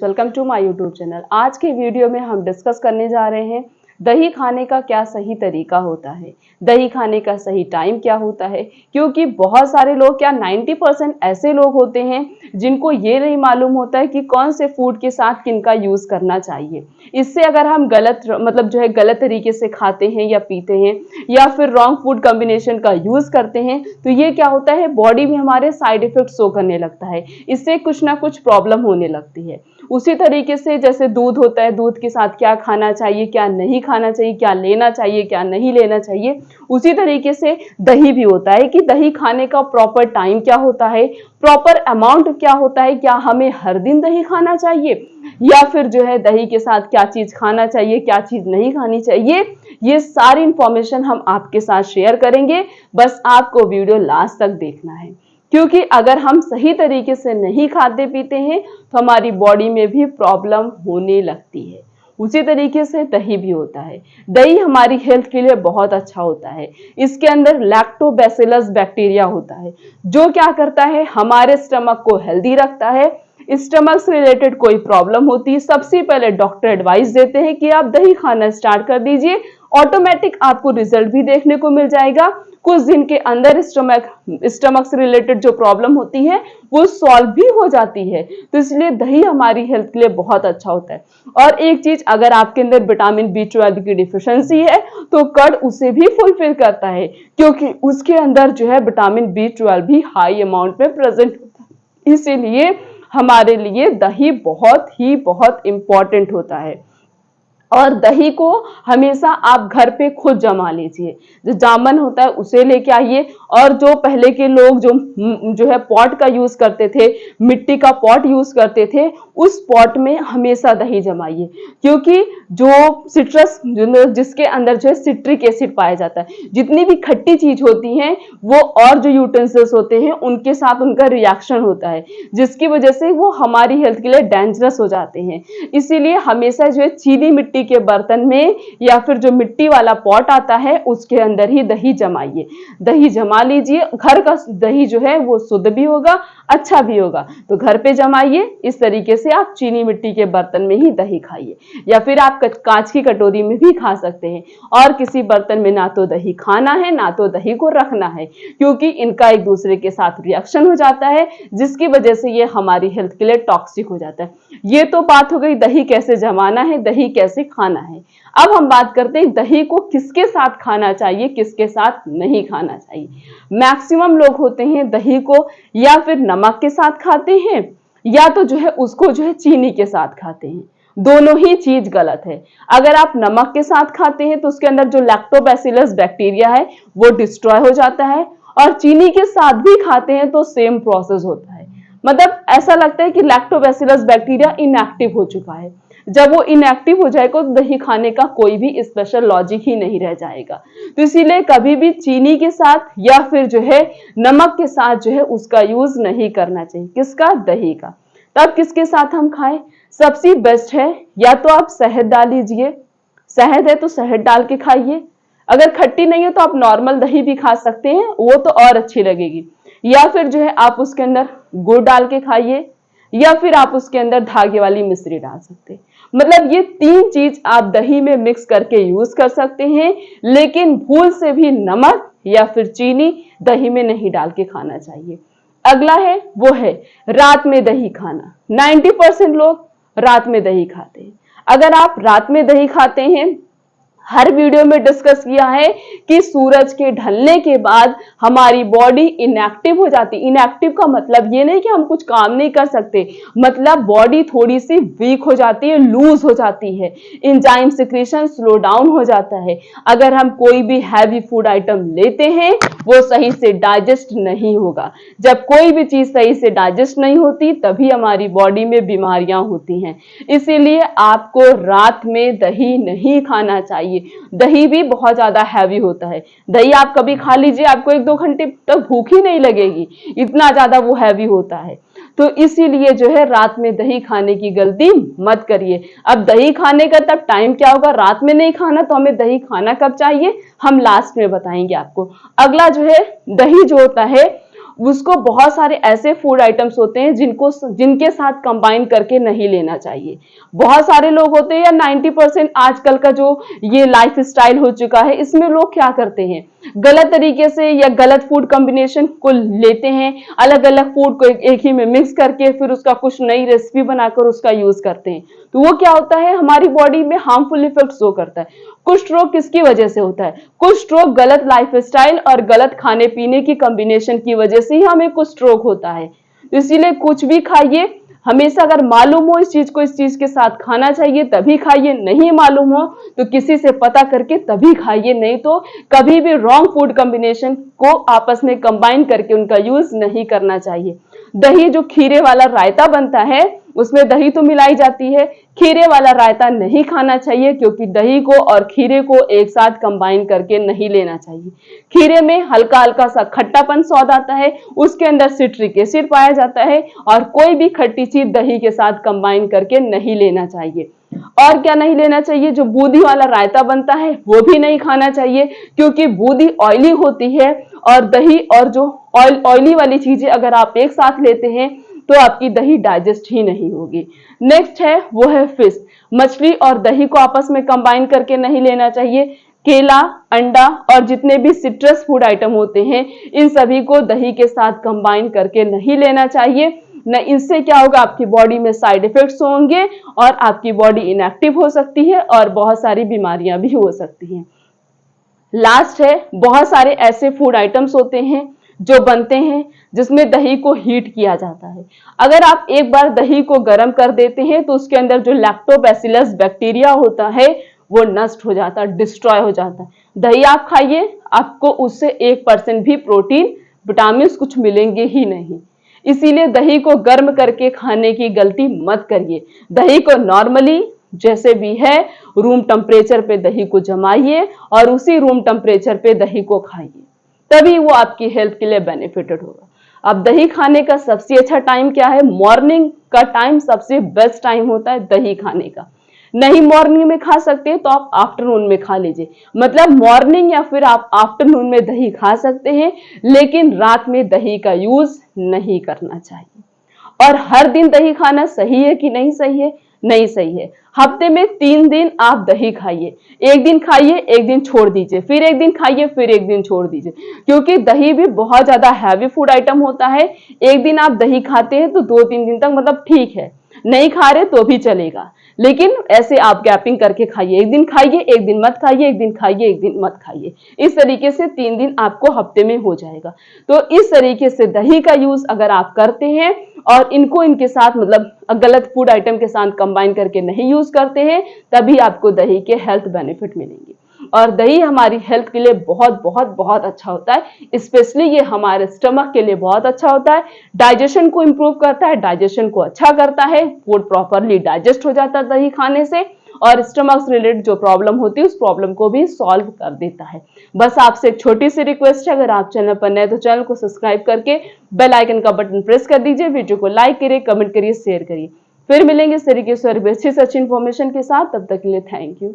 Welcome to my YouTube channel. आज के video में हम डिस्कस करने जा रहे हैं दही खाने का क्या सही तरीका होता है, दही खाने का सही टाइम क्या होता है। क्योंकि बहुत सारे लोग, क्या 90% ऐसे लोग होते हैं जिनको ये नहीं मालूम होता है कि कौन से फूड के साथ किनका यूज करना चाहिए। इससे अगर हम गलत तरीके से खाते हैं या पीते हैं या फिर रॉन्ग फूड कॉम्बिनेशन का यूज करते हैं तो ये क्या होता है, बॉडी में हमारे साइड इफेक्ट शो करने लगता है, इससे कुछ ना कुछ प्रॉब्लम होने लगती है। उसी तरीके से जैसे दूध होता है, दूध के साथ क्या खाना चाहिए, क्या नहीं खाना चाहिए, क्या लेना चाहिए, क्या नहीं लेना चाहिए, उसी तरीके से दही भी होता है कि दही खाने का प्रॉपर टाइम क्या होता है, प्रॉपर अमाउंट क्या होता है, क्या हमें हर दिन दही खाना चाहिए या फिर दही के साथ क्या चीज खाना चाहिए, क्या चीज नहीं खानी चाहिए। ये सारी इंफॉर्मेशन हम आपके साथ शेयर करेंगे, बस आपको वीडियो लास्ट तक देखना है। क्योंकि अगर हम सही तरीके से नहीं खाते पीते हैं तो हमारी बॉडी में भी प्रॉब्लम होने लगती है। उसी तरीके से दही भी होता है। दही हमारी हेल्थ के लिए बहुत अच्छा होता है। इसके अंदर लैक्टोबैसिलस बैक्टीरिया होता है जो क्या करता है, हमारे स्टमक को हेल्दी रखता है। स्टमक से रिलेटेड कोई प्रॉब्लम होती है, सबसे पहले डॉक्टर एडवाइस देते हैं कि आप दही खाना स्टार्ट कर दीजिए, ऑटोमेटिक आपको रिजल्ट भी देखने को मिल जाएगा। कुछ दिन के अंदर स्टमक से रिलेटेड जो प्रॉब्लम होती है वो सॉल्व भी हो जाती है। तो इसलिए दही हमारी हेल्थ के लिए बहुत अच्छा होता है। और एक चीज, अगर आपके अंदर विटामिन B12 की डिफिशियंसी है तो कर्ड उसे भी फुलफिल करता है, क्योंकि उसके अंदर विटामिन B12 भी हाई अमाउंट में प्रेजेंट होता है। इसीलिए हमारे लिए दही बहुत इंपॉर्टेंट होता है। और दही को हमेशा आप घर पे खुद जमा लीजिए। जो जामन होता है उसे लेके आइए, और जो पहले के लोग जो है पॉट का यूज करते थे, मिट्टी का पॉट यूज करते थे, उस पॉट में हमेशा दही जमाइए। क्योंकि जो सिट्रस जिसके अंदर सिट्रिक एसिड पाया जाता है, जितनी भी खट्टी चीज होती है वो और जो यूटेंसिल्स होते हैं उनके साथ उनका रिएक्शन होता है, जिसकी वजह से वो हमारी हेल्थ के लिए डेंजरस हो जाते हैं। इसीलिए हमेशा चीनी मिट्टी के बर्तन में या फिर जो मिट्टी वाला पॉट आता है उसके अंदर ही दही जमाइए। दही जमा लीजिए। घर का दही वो शुद्ध भी होगा, अच्छा भी होगा। तो घर पे जमाइए। इस तरीके से आप चीनी मिट्टी के बर्तन में ही दही खाइए, या फिर आप कांच की कटोरी में भी खा सकते हैं। और किसी बर्तन में ना तो दही खाना है ना तो दही को रखना है, क्योंकि इनका एक दूसरे के साथ रिएक्शन हो जाता है, जिसकी वजह से ये हमारी हेल्थ के लिए टॉक्सिक हो जाता है। ये तो बात हो गई दही कैसे जमाना है, दही कैसे खाना है। अब हम बात करते हैं दही को किसके साथ खाना चाहिए, किसके साथ नहीं खाना चाहिए। मैक्सिमम लोग होते हैं दही को या फिर नमक के साथ खाते हैं या तो उसको चीनी के साथ खाते हैं। दोनों ही चीज गलत है। अगर आप नमक के साथ खाते हैं तो उसके अंदर जो लैक्टोबैसिलस बैक्टीरिया है वो डिस्ट्रॉय हो जाता है, और चीनी के साथ भी खाते हैं तो सेम प्रोसेस होता है। मतलब ऐसा लगता है कि लैक्टोबैसिलस बैक्टीरिया इनएक्टिव हो चुका है। जब वो इनएक्टिव हो जाएगा तो दही खाने का कोई भी स्पेशल लॉजिक ही नहीं रह जाएगा। तो इसीलिए कभी भी चीनी के साथ या फिर नमक के साथ उसका यूज नहीं करना चाहिए। किसका? दही का। तब किसके साथ हम खाएं? सबसे बेस्ट है या तो आप शहद डाल लीजिए, शहद है तो शहद डाल के खाइए। अगर खट्टी नहीं है तो आप नॉर्मल दही भी खा सकते हैं, वो तो और अच्छी लगेगी। या फिर आप उसके अंदर गुड़ डाल के खाइए, या फिर आप उसके अंदर धागे वाली मिश्री डाल सकते हैं। मतलब ये तीन चीज आप दही में मिक्स करके यूज कर सकते हैं, लेकिन भूल से भी नमक या फिर चीनी दही में नहीं डाल के खाना चाहिए। अगला है वो है रात में दही खाना। 90% लोग रात में दही खाते हैं। अगर आप रात में दही खाते हैं, हर वीडियो में डिस्कस किया है कि सूरज के ढलने के बाद हमारी बॉडी इनएक्टिव हो जाती है। इनएक्टिव का मतलब ये नहीं कि हम कुछ काम नहीं कर सकते, मतलब बॉडी थोड़ी सी वीक हो जाती है, लूज हो जाती है, एंजाइम सिक्रीशन स्लो डाउन हो जाता है। अगर हम कोई भी हैवी फूड आइटम लेते हैं वो सही से डाइजेस्ट नहीं होगा। जब कोई भी चीज सही से डाइजेस्ट नहीं होती तभी हमारी बॉडी में बीमारियां होती हैं। इसीलिए आपको रात में दही नहीं खाना चाहिए। दही भी बहुत ज्यादा हैवी होता है। दही आप कभी खा लीजिए, आपको 1-2 घंटे तक भूख ही नहीं लगेगी, इतना ज्यादा वो हैवी होता है। तो इसीलिए रात में दही खाने की गलती मत करिए। अब दही खाने का तब टाइम क्या होगा, रात में नहीं खाना, तो हमें दही खाना कब चाहिए हम लास्ट में बताएंगे आपको। अगला दही होता है उसको बहुत सारे ऐसे फूड आइटम्स होते हैं जिनके साथ कंबाइन करके नहीं लेना चाहिए। बहुत सारे लोग होते हैं या 90% आजकल का जो ये लाइफ स्टाइल हो चुका है, इसमें लोग क्या करते हैं, गलत तरीके से या गलत फूड कॉम्बिनेशन को लेते हैं, अलग अलग फूड को एक ही में मिक्स करके फिर उसका कुछ नई रेसिपी बनाकर उसका यूज करते हैं। तो वो क्या होता है, हमारी बॉडी में हार्मफुल इफेक्ट शो करता है। कुछ स्ट्रोक किसकी वजह से होता है, कुछ स्ट्रोक गलत लाइफस्टाइल और गलत खाने पीने की कॉम्बिनेशन की वजह से ही हमें कुछ स्ट्रोक होता है। इसीलिए कुछ भी खाइए, हमेशा अगर मालूम हो इस चीज को इस चीज के साथ खाना चाहिए तभी खाइए, नहीं मालूम हो तो किसी से पता करके तभी खाइए, नहीं तो कभी भी रॉन्ग फूड कॉम्बिनेशन को आपस में कंबाइन करके उनका यूज नहीं करना चाहिए। दही जो खीरे वाला रायता बनता है उसमें दही तो मिलाई जाती है, खीरे वाला रायता नहीं खाना चाहिए क्योंकि दही को और खीरे को एक साथ कंबाइन करके नहीं लेना चाहिए। खीरे में हल्का हल्का सा खट्टापन स्वाद आता है, उसके अंदर सिट्रिक एसिड पाया जाता है और कोई भी खट्टी चीज दही के साथ कंबाइन करके नहीं लेना चाहिए। और क्या नहीं लेना चाहिए, जो बूंदी वाला रायता बनता है वो भी नहीं खाना चाहिए क्योंकि बूंदी ऑयली होती है और दही और जो ऑयली वाली चीजें अगर आप एक साथ लेते हैं तो आपकी दही डाइजेस्ट ही नहीं होगी। नेक्स्ट है वो है फिश, मछली और दही को आपस में कंबाइन करके नहीं लेना चाहिए। केला, अंडा और जितने भी सिट्रस फूड आइटम होते हैं इन सभी को दही के साथ कंबाइन करके नहीं लेना चाहिए, न इससे क्या होगा, आपकी बॉडी में साइड इफेक्ट्स होंगे और आपकी बॉडी इनएक्टिव हो सकती है और बहुत सारी बीमारियां भी हो सकती हैं। लास्ट है, बहुत सारे ऐसे फूड आइटम्स होते हैं जो बनते हैं जिसमें दही को हीट किया जाता है। अगर आप एक बार दही को गर्म कर देते हैं तो उसके अंदर जो लैक्टोबैसिलस बैक्टीरिया होता है वो नष्ट हो जाता है, डिस्ट्रॉय हो जाता है। दही आप खाइए, आपको उससे 1% भी प्रोटीन विटामिन कुछ मिलेंगे ही नहीं। इसीलिए दही को गर्म करके खाने की गलती मत करिए। दही को नॉर्मली जैसे भी है रूम टेम्परेचर पे दही को जमाइए और उसी रूम टेम्परेचर पे दही को खाइए, तभी वो आपकी हेल्थ के लिए बेनिफिटेड होगा। अब दही खाने का सबसे अच्छा टाइम क्या है, मॉर्निंग का टाइम सबसे बेस्ट टाइम होता है दही खाने का। नहीं मॉर्निंग में खा सकते तो आप आफ्टरनून में खा लीजिए, मतलब मॉर्निंग या फिर आप आफ्टरनून में दही खा सकते हैं, लेकिन रात में दही का यूज नहीं करना चाहिए। और हर दिन दही खाना सही है कि नहीं सही है, नहीं सही है। हफ्ते में 3 दिन आप दही खाइए, एक दिन खाइए एक दिन छोड़ दीजिए, फिर एक दिन खाइए फिर एक दिन छोड़ दीजिए, क्योंकि दही भी बहुत ज्यादा हैवी फूड आइटम होता है। एक दिन आप दही खाते हैं तो 2-3 दिन तक मतलब ठीक है, नहीं खा रहे तो भी चलेगा, लेकिन ऐसे आप गैपिंग करके खाइए, एक दिन खाइए एक दिन मत खाइए, एक दिन खाइए एक दिन मत खाइए, इस तरीके से 3 दिन आपको हफ्ते में हो जाएगा। तो इस तरीके से दही का यूज अगर आप करते हैं और इनको इनके साथ मतलब गलत फूड आइटम के साथ कंबाइन करके नहीं यूज करते हैं, तभी आपको दही के हेल्थ बेनिफिट मिलेंगे। और दही हमारी हेल्थ के लिए बहुत बहुत बहुत अच्छा होता है, स्पेशली ये हमारे स्टमक के लिए बहुत अच्छा होता है, डाइजेशन को इंप्रूव करता है, डाइजेशन को अच्छा करता है, फूड प्रॉपरली डाइजेस्ट हो जाता है दही खाने से, और स्टमक से रिलेटेड जो प्रॉब्लम होती है उस प्रॉब्लम को भी सॉल्व कर देता है। बस आपसे एक छोटी सी रिक्वेस्ट है, अगर आप चैनल पर नए तो चैनल को सब्सक्राइब करके बेल आइकन का बटन प्रेस कर दीजिए, वीडियो को लाइक करिए, कमेंट करिए, शेयर करिए। फिर मिलेंगे इस तरीके से और अच्छी इन्फॉर्मेशन के साथ, तब तक के लिए थैंक यू।